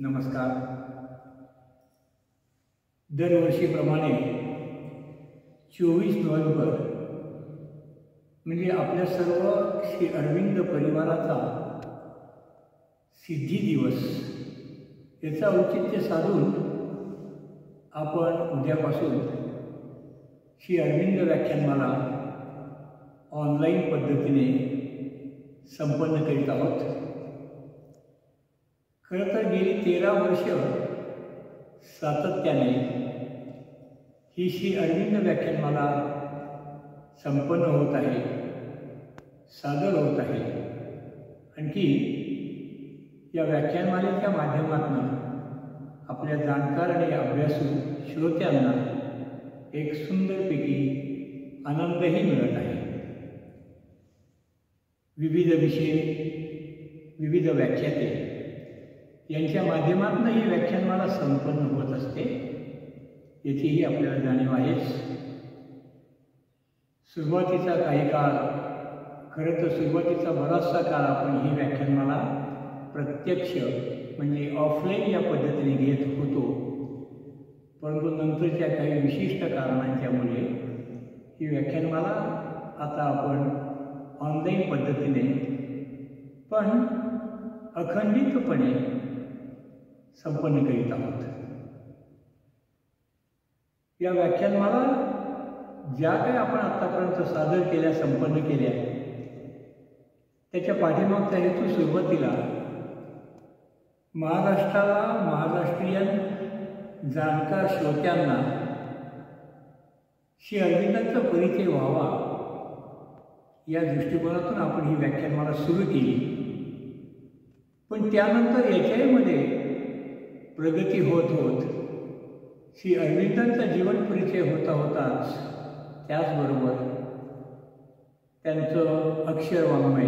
नमस्कार. दरवर्षीप्रमाणे 24 नोव्हेंबर म्हणजे आपल्या सर्व श्री अरविंद परिवाराचा सिद्धी दिवस, याचा औचित्य साधून आपण उद्यापासून श्री अरविंद व्याख्यानमाला ऑनलाईन पद्धतीने संपन्न करीत आहोत. खरं तर गेली 13 वर्ष सातत्याने ही श्री अरविंद व्याख्यानमाला संपन्न होत आहे, सादर होत आहे. आणखी या व्याख्यानमालेच्या माध्यमातून आपल्या जाणकार आणि अभ्यासू श्रोत्यांना एक सुंदरपैकी आनंदही मिळत आहे. विविध विषय, विविध व्याख्याते यांच्या माध्यमातून ही व्याख्यानमाला संपन्न होत असते, याचीही आपल्याला जाणीव आहेच. सुरुवातीचा काही काळ, खरं तर सुरुवातीचा बराचसा काळ आपण ही व्याख्यानमाला प्रत्यक्ष म्हणजे ऑफलाईन या पद्धतीने घेत होतो, परंतु नंतरच्या काही विशिष्ट कारणांच्यामुळे ही व्याख्यानमाला आता आपण ऑनलाईन पद्धतीने पण अखंडितपणे संपन्न करीत आहोत. या व्याख्यानमाला ज्या काही आपण आत्तापर्यंत सादर केल्या, संपन्न केल्या, त्याच्या पाठीमागचा हेतू सुरुवातीला महाराष्ट्राला, महाराष्ट्रीयन जाणकार श्रोत्यांना श्री अरविंदांचा परिचय व्हावा या दृष्टिकोनातून आपण ही व्याख्यानमाला सुरू केली. पण त्यानंतर याच्यामध्ये प्रगती होत होत श्री अरविंदांचा जीवन परिचय होता होताच त्याचबरोबर त्यांचं अक्षरवाङ्मय,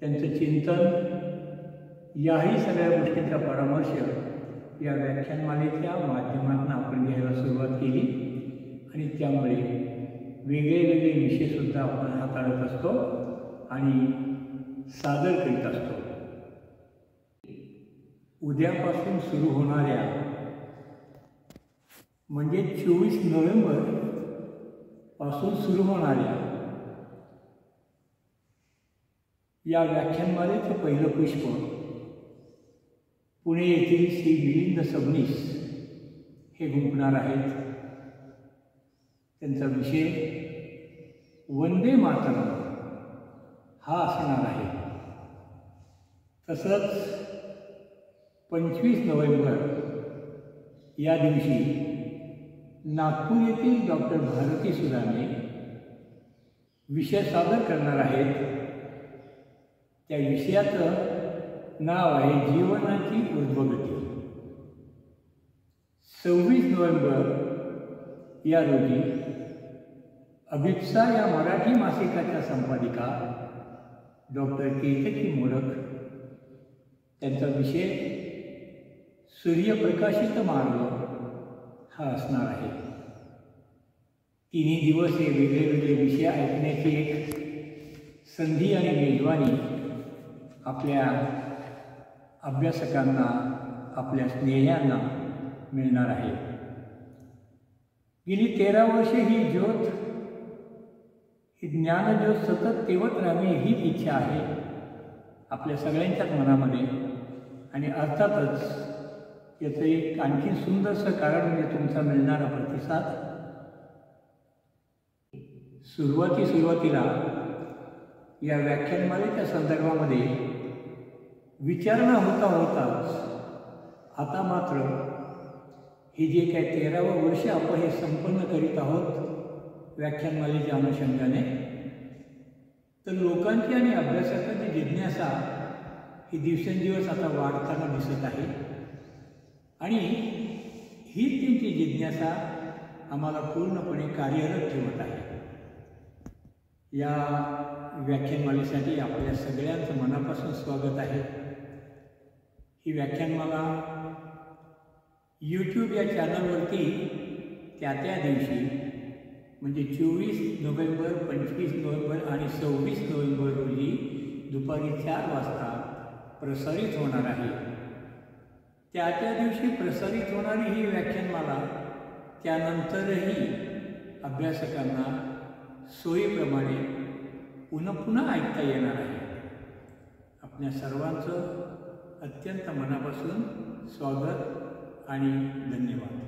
त्यांचं चिंतन, याही सगळ्या गोष्टींचा परामर्श या व्याख्यानमालेच्या माध्यमातून आपण घ्यायला सुरुवात केली आणि त्यामुळे वेगळे वेगळे विषयसुद्धा आपण हाताळत असतो आणि सादर करीत असतो. उद्यापासून सुरू होणाऱ्या म्हणजे 24 नोव्हेंबर पासून सुरू होणाऱ्या या व्याख्यानमालेचं पहिलं पुष्प पुणे येथील श्री मिलिंद सबनीस हे गुंफणार आहेत. त्यांचा विषय वंदे मातरम हा असणार आहे. तसंच 25 नोव्हेंबर या दिवशी नागपूर येथील डॉक्टर भारती सुदामे विषय सादर करणार आहेत. त्या विषयाचं नाव आहे जीवनाची ऊर्ध्वगती. 26 नोव्हेंबर या रोजी अभिप्सा या मराठी मासिकाच्या संपादिका डॉक्टर केतकी मोडक, त्यांचा विषय सूर्यप्रकाशित मार्ग हा असणार आहे. तिन्ही दिवस हे वेगळे वेगळे विषय ऐकण्याची एक संधी आणि मेजवानी आपल्या अभ्यासकांना, आपल्या स्नेह्यांना मिळणार आहे. गेली 13 वर्षे ही ज्योत, ही ज्ञानज्योत सतत तेवत राहावी हीच इच्छा आहे आपल्या सगळ्यांच्याच मनामध्ये. आणि अर्थातच याचं एक आणखी सुंदरसं कारण म्हणजे तुमचा मिळणारा प्रतिसाद. सुरुवातीला या व्याख्यानमालेच्या संदर्भामध्ये विचारणा होता होताच आता मात्र हे जे काही 13वं वर्ष आपण हे संपन्न करीत आहोत व्याख्यानमालेच्या अनुषंगाने, तर लोकांची आणि अभ्यासकांची जिज्ञासा ही दिवसेंदिवस आता वाढताना दिसत आहे. आणि ही त्यांची जिज्ञासा आम्हाला पूर्णपणे कार्यरत ठेवत आहे. या व्याख्यानमालेसाठी आपल्या सगळ्यांचं मनापासून स्वागत आहे. ही व्याख्यानमाला YouTube या चॅनलवरती त्या दिवशी म्हणजे 24 नोव्हेंबर, 25 नोव्हेंबर आणि 26 नोव्हेंबर रोजी दुपारी 4 वाजता प्रसारित होणार आहे. त्या दिवशी प्रसारित होणारी ही व्याख्यानमाला त्यानंतरही अभ्यासकांना सोयीप्रमाणे पुन्हा ऐकता येणार आहे. आपल्या सर्वांचं अत्यंत मनापासून स्वागत आणि धन्यवाद.